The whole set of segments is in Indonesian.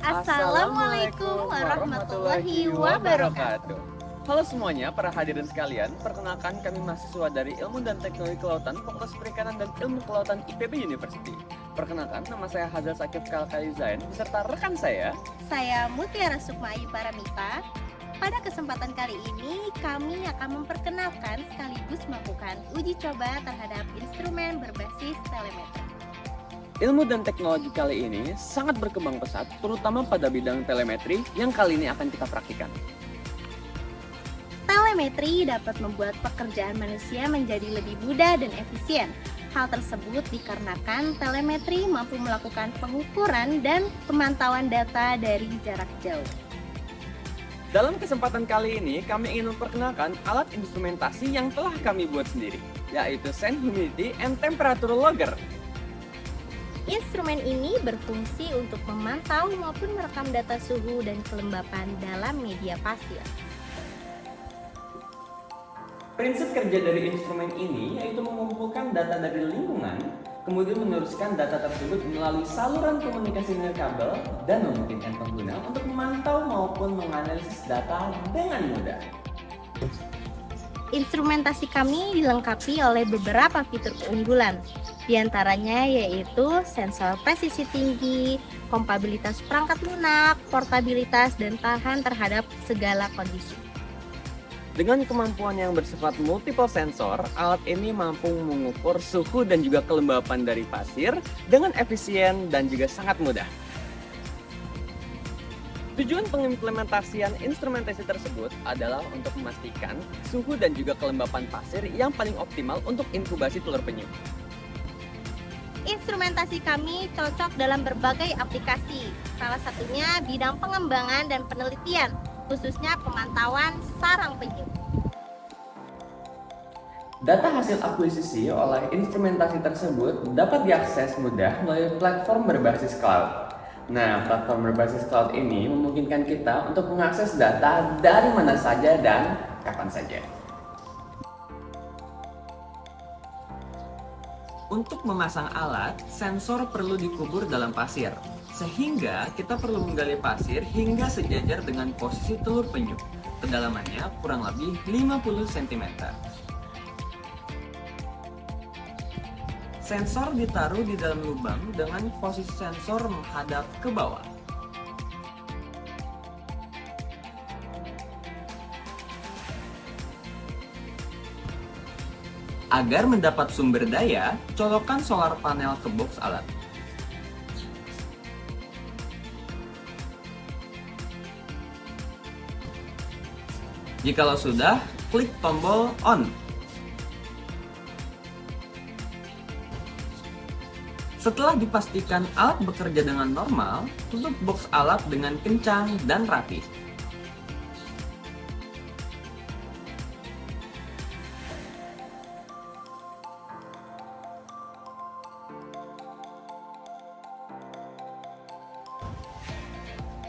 Assalamualaikum warahmatullahi wabarakatuh. Halo semuanya, para hadirin sekalian. Perkenalkan, kami mahasiswa dari Ilmu dan Teknologi Kelautan, Fakultas Perikanan dan Ilmu Kelautan IPB University. Perkenalkan, nama saya Hazal Sakif Kalkalizain, beserta rekan saya Mutiara Sukma Ayu Paramita. Pada kesempatan kali ini, kami akan memperkenalkan sekaligus melakukan uji coba terhadap instrumen berbasis telemetri. Ilmu dan teknologi kali ini sangat berkembang pesat, terutama pada bidang telemetri yang kali ini akan kita praktikkan. Telemetri dapat membuat pekerjaan manusia menjadi lebih mudah dan efisien. Hal tersebut dikarenakan telemetri mampu melakukan pengukuran dan pemantauan data dari jarak jauh. Dalam kesempatan kali ini, kami ingin memperkenalkan alat instrumentasi yang telah kami buat sendiri, yaitu Sand Humidity and Temperature Logger. Instrumen ini berfungsi untuk memantau maupun merekam data suhu dan kelembapan dalam media pasir. Prinsip kerja dari instrumen ini yaitu mengumpulkan data dari lingkungan, kemudian meneruskan data tersebut melalui saluran komunikasi nirkabel dan memungkinkan pengguna untuk memantau maupun menganalisis data dengan mudah. Instrumentasi kami dilengkapi oleh beberapa fitur keunggulan, di antaranya yaitu sensor presisi tinggi, kompatibilitas perangkat lunak, portabilitas, dan tahan terhadap segala kondisi. Dengan kemampuan yang bersifat multiple sensor, alat ini mampu mengukur suhu dan juga kelembapan dari pasir dengan efisien dan juga sangat mudah. Tujuan pengimplementasian instrumentasi tersebut adalah untuk memastikan suhu dan juga kelembapan pasir yang paling optimal untuk inkubasi telur penyu. Instrumentasi kami cocok dalam berbagai aplikasi, salah satunya bidang pengembangan dan penelitian, khususnya pemantauan sarang penyu. Data hasil akuisisi oleh instrumentasi tersebut dapat diakses mudah melalui platform berbasis cloud. Nah, platform berbasis cloud ini memungkinkan kita untuk mengakses data dari mana saja dan kapan saja. Untuk memasang alat, sensor perlu dikubur dalam pasir, sehingga kita perlu menggali pasir hingga sejajar dengan posisi telur penyu. Kedalamannya kurang lebih 50 cm. Sensor ditaruh di dalam lubang dengan posisi sensor menghadap ke bawah. Agar mendapat sumber daya, colokkan solar panel ke box alat. Jikalau sudah, klik tombol on. Setelah dipastikan alat bekerja dengan normal, tutup box alat dengan kencang dan rapi.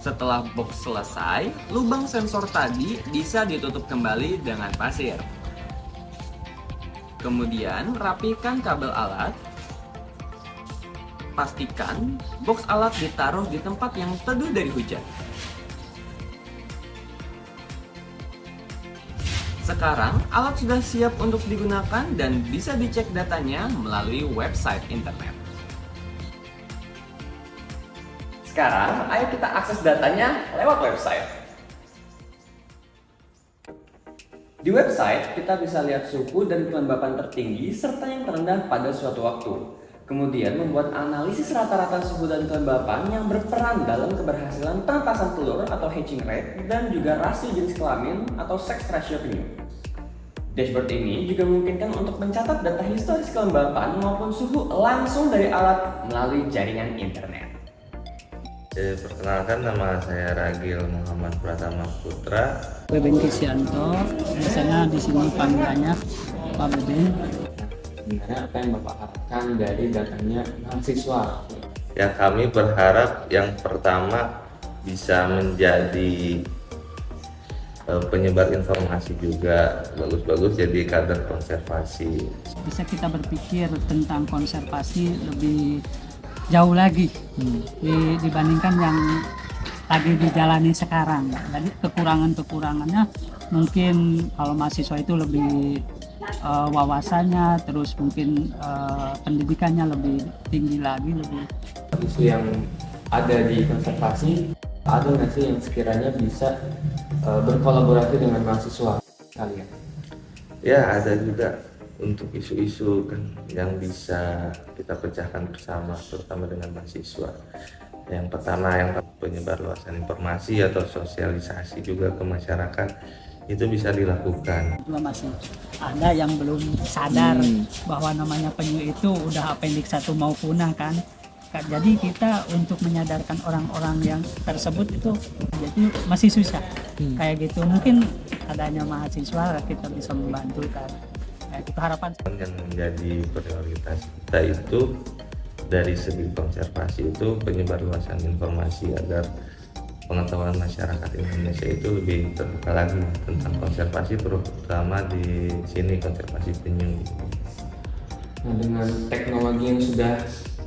Setelah box selesai, lubang sensor tadi bisa ditutup kembali dengan pasir. Kemudian, rapikan kabel alat. Pastikan box alat ditaruh di tempat yang teduh dari hujan. Sekarang, alat sudah siap untuk digunakan dan bisa dicek datanya melalui website internet. Sekarang, ayo kita akses datanya lewat website. Di website, kita bisa lihat suhu dan kelembapan tertinggi serta yang terendah pada suatu waktu. Kemudian membuat analisis rata-rata suhu dan kelembapan yang berperan dalam keberhasilan penetasan telur atau hatching rate dan juga rasio jenis kelamin atau sex ratio penyu. Dashboard ini juga memungkinkan untuk mencatat data historis kelembapan maupun suhu langsung dari alat melalui jaringan internet. Perkenalkan, nama saya Ragil Muhammad Pratama Putra. Beben Kisyanto, biasanya di sini panggilannya Pak Beben. Sebenarnya apa yang Bapak harapkan dari datanya mahasiswa? Ya, kami berharap yang pertama bisa menjadi penyebar informasi juga bagus-bagus, jadi kader konservasi. Bisa kita berpikir tentang konservasi lebih jauh lagi dibandingkan yang lagi dijalani sekarang. Jadi kekurangannya mungkin kalau mahasiswa itu lebih wawasannya, terus mungkin pendidikannya lebih tinggi lagi, lebih. Isu yang ada di konservasi, ada nggak sih yang sekiranya bisa berkolaborasi dengan mahasiswa kalian? Ya, ada juga untuk isu-isu kan yang bisa kita pecahkan bersama, terutama dengan mahasiswa. Yang pertama, yang penyebarluasan informasi atau sosialisasi juga ke masyarakat itu bisa dilakukan. Juga masih ada yang belum sadar bahwa namanya penyu itu udah appendix 1 mau punah kan. Jadi kita untuk menyadarkan orang-orang yang tersebut itu jadi masih susah kayak gitu. Mungkin adanya mahasiswa kita bisa membantu kan. Kayak itu harapan. Yang menjadi prioritas kita itu dari segi konservasi itu penyebarluasan informasi agar pengetahuan masyarakat Indonesia itu lebih terbuka lagi tentang konservasi, terutama di sini konservasi penyu. Nah, dengan teknologi yang sudah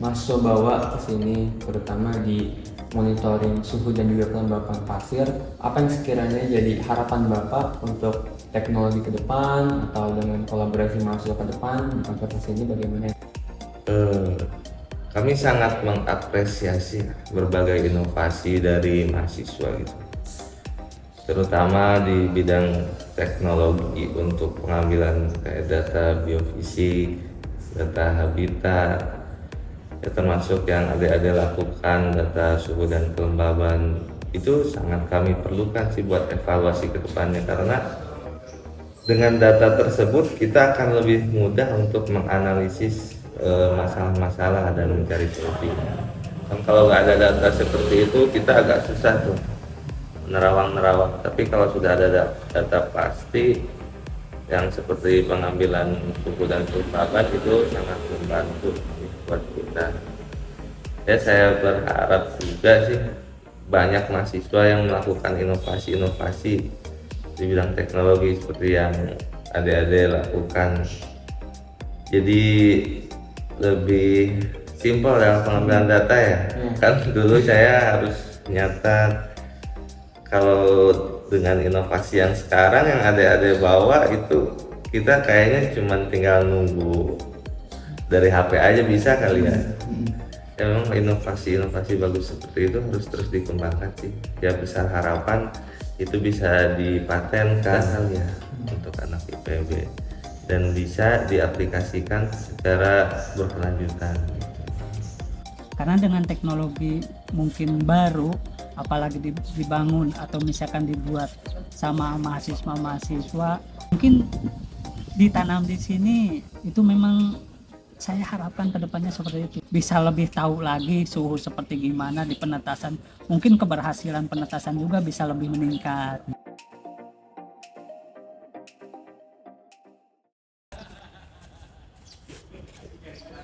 Masuk bawa ke sini, terutama di monitoring suhu dan juga kelembapan pasir, apa yang sekiranya jadi harapan Bapak untuk teknologi ke depan atau dengan kolaborasi mahasiswa ke depan di konservasi ini bagaimana? Kami sangat mengapresiasi berbagai inovasi dari mahasiswa gitu, terutama di bidang teknologi untuk pengambilan kayak data biofisik, data habitat, ya termasuk yang adik-adik lakukan data suhu dan kelembaban. Itu sangat kami perlukan sih buat evaluasi ke depannya, karena dengan data tersebut kita akan lebih mudah untuk menganalisis masalah-masalah dan mencari solusi. Dan kalau nggak ada data seperti itu kita agak susah tuh nerawang-nerawang. Tapi kalau sudah ada data pasti yang seperti pengambilan suhu dan kelembaban itu sangat membantu buat kita. Ya, saya berharap juga sih banyak mahasiswa yang melakukan inovasi-inovasi di bidang teknologi seperti yang adik-adik lakukan. Jadi lebih simpel dalam pengambilan data ya. Kan dulu saya harus nyatat. Kalau dengan inovasi yang sekarang yang adik-adik bawa itu kita kayaknya cuma tinggal nunggu dari HP aja bisa kali ya. Memang inovasi-inovasi bagus seperti itu harus terus dikembangkan sih. Ya, besar harapan itu bisa dipatenkan kali ya untuk anak IPB dan bisa diaplikasikan secara berkelanjutan. Karena dengan teknologi mungkin baru, apalagi dibangun atau misalkan dibuat sama mahasiswa-mahasiswa, mungkin ditanam di sini, itu memang saya harapkan kedepannya seperti itu. Bisa lebih tahu lagi suhu seperti gimana di penetasan, mungkin keberhasilan penetasan juga bisa lebih meningkat.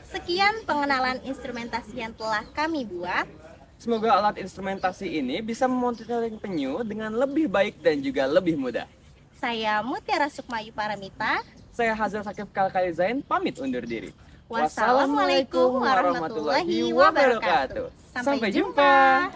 Sekian pengenalan instrumentasi yang telah kami buat. Semoga alat instrumentasi ini bisa memonitoring penyu dengan lebih baik dan juga lebih mudah. Saya Mutiara Sukmayu Paramita. Saya Hazal Sakif Kalkalizain, pamit undur diri. Wassalamualaikum warahmatullahi wabarakatuh. Sampai jumpa.